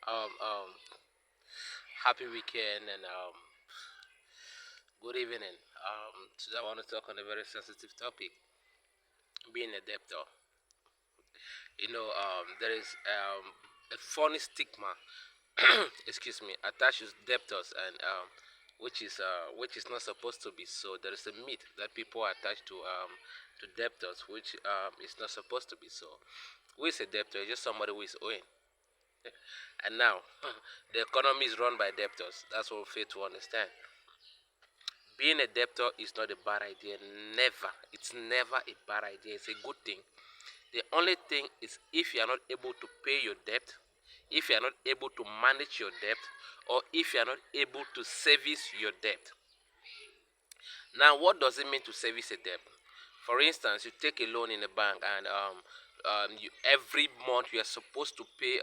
Um, um, Happy weekend and good evening. Today I want to talk on a very sensitive topic: being a debtor. There is a funny stigma, excuse me, attached to debtors, and which is not supposed to be so. There is a myth that people attach to debtors, which is not supposed to be so. Who is a debtor? It's just somebody who is owing. And now, the economy is run by debtors. That's what we fail to understand. Being a debtor is not a bad idea. Never. It's never a bad idea. It's a good thing. The only thing is if you are not able to pay your debt, if you are not able to manage your debt, or if you are not able to service your debt. Now, what does it mean to service a debt? For instance, you take a loan in a bank, and every month you are supposed to pay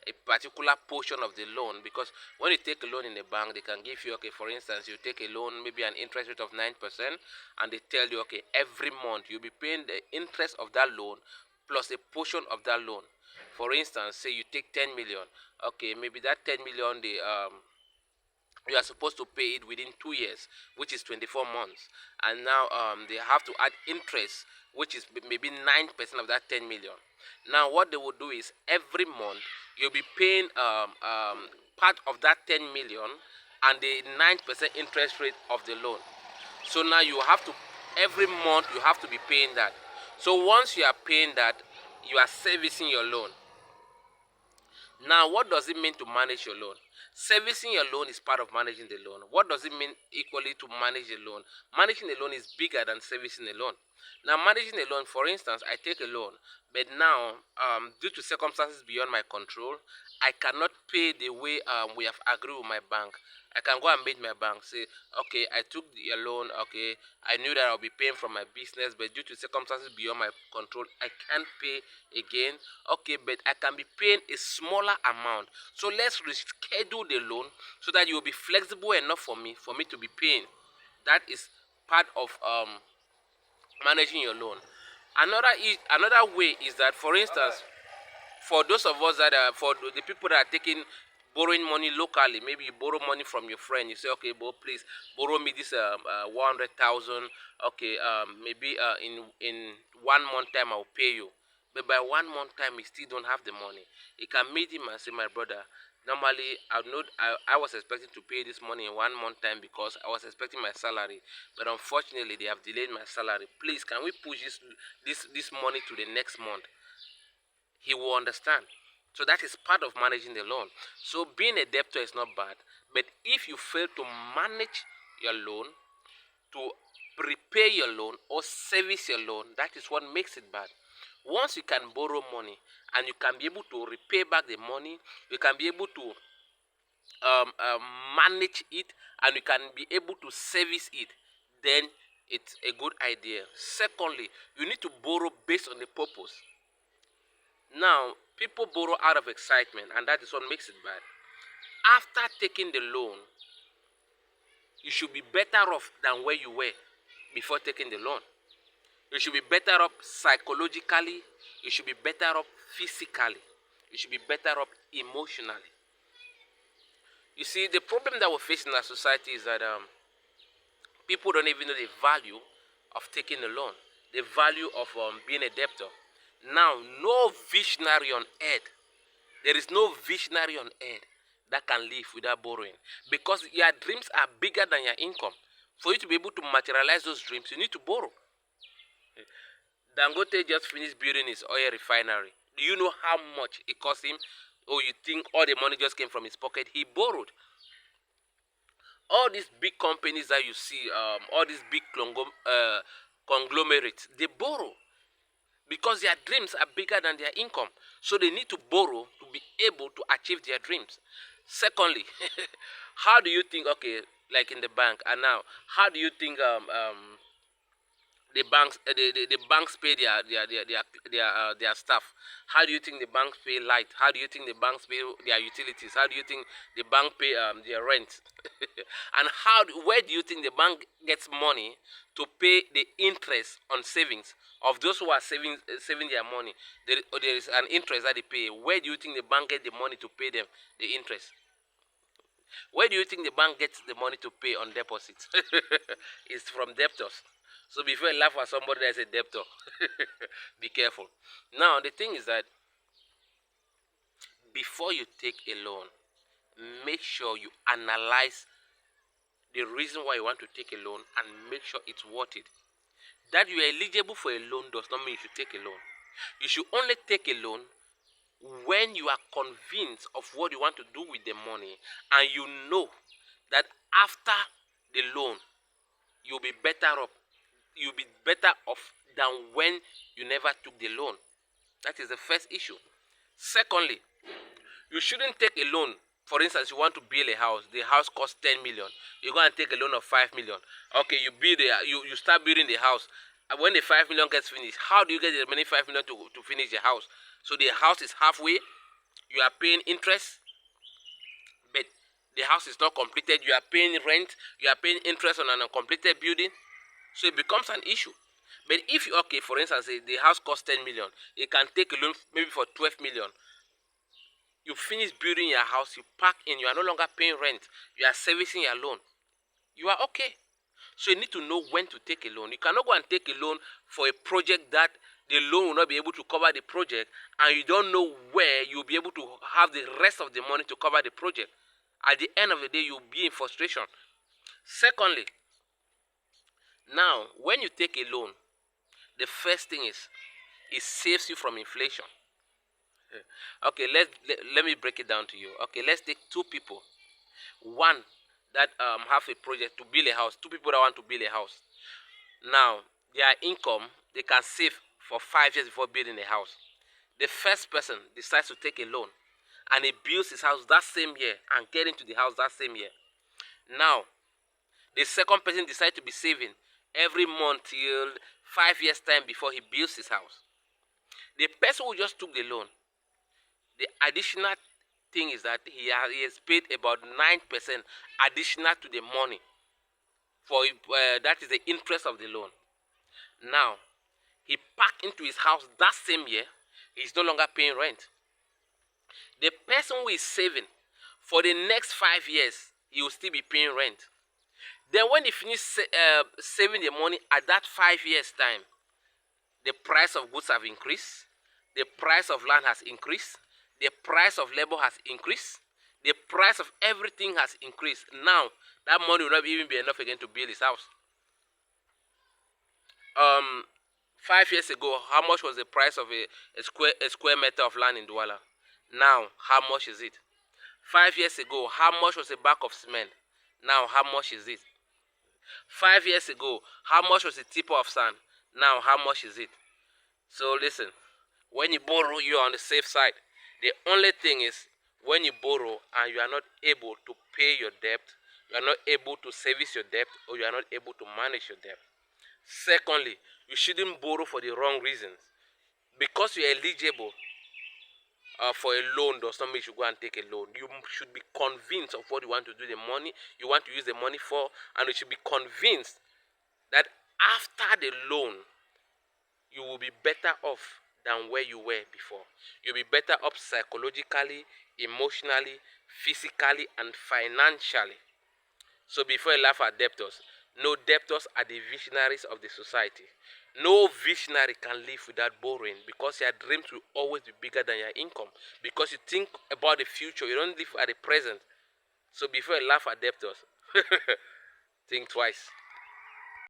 a particular portion of the loan, because when you take a loan in a bank, they can give you, okay, for instance, you take a loan, maybe an interest rate of 9%, and they tell you, okay, every month you'll be paying the interest of that loan plus a portion of that loan. For instance, say you take 10 million, okay, maybe that 10 million, you are supposed to pay it within 2 years, which is 24 months, and now they have to add interest, which is maybe 9% of that 10 million. Now what they will do is every month you'll be paying part of that 10 million and the 9% interest rate of the loan. So now you have to, every month you have to be paying that. So once you are paying that, you are servicing your loan. Now, what does it mean to manage your loan? Servicing your loan is part of managing the loan. What does it mean equally to manage a loan? Managing a loan is bigger than servicing a loan. Now, managing a loan, for instance, I take a loan, but now, due to circumstances beyond my control, I cannot pay the way we have agreed with my bank. I can go and meet my bank, say, okay, I took your loan, okay, I knew that I'll be paying from my business, but due to circumstances beyond my control, I can't pay again. Okay, but I can be paying a smaller amount. So let's reschedule the loan so that you will be flexible enough for me to be paying. That is part of managing your loan. Another way is that, for instance, for those of us that are, for the people that are taking borrowing money locally, maybe you borrow money from your friend, you say, okay, bro, please borrow me this 100,000. Okay, maybe in 1 month time I'll pay you. But by 1 month time he still don't have the money. He can meet him and say, my brother, normally I was expecting to pay this money in 1 month time because I was expecting my salary, but unfortunately they have delayed my salary. Please, can we push this money to the next month? He will understand. So that is part of managing the loan. So being a debtor is not bad, but if you fail to manage your loan, to prepare your loan or service your loan, that is what makes it bad. Once you can borrow money and you can be able to repay back the money, you can be able to manage it, and you can be able to service it, then it's a good idea. Secondly, you need to borrow based on the purpose. Now, people borrow out of excitement, and that is what makes it bad. After taking the loan, you should be better off than where you were before taking the loan. You should be better off psychologically, you should be better off physically, you should be better off emotionally. You see, the problem that we face in our society is that people don't even know the value of taking a loan, the value of being a debtor. Now, no visionary on earth, there is no visionary on earth that can live without borrowing, because your dreams are bigger than your income. For you to be able to materialize those dreams, you need to borrow. Dangote just finished building his oil refinery. Do you know how much it cost him? Or you think all the money just came from his pocket? He borrowed. All these big companies that you see, all these big conglomerates, they borrow because their dreams are bigger than their income. So they need to borrow to be able to achieve their dreams. Secondly, how do you think, okay, like in the bank, and now, how do you think the banks pay their staff? How do you think the banks pay light? How do you think the banks pay their utilities? How do you think the bank pay their rent? And where do you think the bank gets money to pay the interest on savings of those who are saving their money? There is an interest that they pay. Where do you think the bank get the money to pay them the interest? Where do you think the bank gets the money to pay on deposits? It's from debtors. So before you laugh at somebody that's a debtor, be careful. Now the thing is that before you take a loan, make sure you analyze the reason why you want to take a loan and make sure it's worth it. That you are eligible for a loan does not mean you should take a loan. You should only take a loan when you are convinced of what you want to do with the money and you know that after the loan you'll be better off than when you never took the loan. That is the first issue. Secondly, you shouldn't take a loan. For instance, you want to build a house. The house costs 10 million. You go and take a loan of 5 million. Okay, you start building the house. And when the 5 million gets finished, how do you get the remaining 5 million to finish the house? So the house is halfway. You are paying interest, but the house is not completed. You are paying rent. You are paying interest on an uncompleted building. So it becomes an issue. But if you, okay, for instance, the house costs 10 million, you can take a loan maybe for 12 million. You finish building your house, you pack in, you are no longer paying rent, you are servicing your loan. You are okay. So you need to know when to take a loan. You cannot go and take a loan for a project that the loan will not be able to cover the project, and you don't know where you'll be able to have the rest of the money to cover the project. At the end of the day, you'll be in frustration. Secondly, now when you take a loan, the first thing is it saves you from inflation. Okay, let me break it down to you. Okay, let's take two people. One that have a project to build a house. Two people that want to build a house. Now, their income, they can save for 5 years before building a house. The first person decides to take a loan and he builds his house that same year and get into the house that same year. Now, the second person decides to be saving every month till 5 years time before he builds his house. The person who just took the loan, the additional thing is that he has paid about 9% additional to the money for that is the interest of the loan. Now, he packed into his house that same year, he's no longer paying rent. The person who is saving for the next 5 years, he will still be paying rent. Then when he finishes saving the money at that 5 years time, the price of goods have increased, the price of land has increased, the price of labor has increased, the price of everything has increased. Now, that money will not even be enough again to build his house. 5 years ago, how much was the price of a square meter of land in Douala? Now, how much is it? 5 years ago, how much was a bag of cement? Now, how much is it? 5 years ago, how much was a tipper of sand? Now, how much is it? So listen, when you borrow, you are on the safe side. The only thing is, when you borrow and you are not able to pay your debt, you are not able to service your debt, or you are not able to manage your debt. Secondly, you shouldn't borrow for the wrong reasons. Because you are eligible for a loan does not mean you should go and take a loan. You should be convinced of what you want to do the money, you want to use the money for, and you should be convinced that after the loan, you will be better off than where you were before. You'll be better off psychologically, emotionally, physically, and financially. So before you laugh at debtors, no, debtors are the visionaries of the society. No visionary can live without borrowing because your dreams will always be bigger than your income. Because you think about the future, you don't live at the present. So before you laugh at debtors, think twice.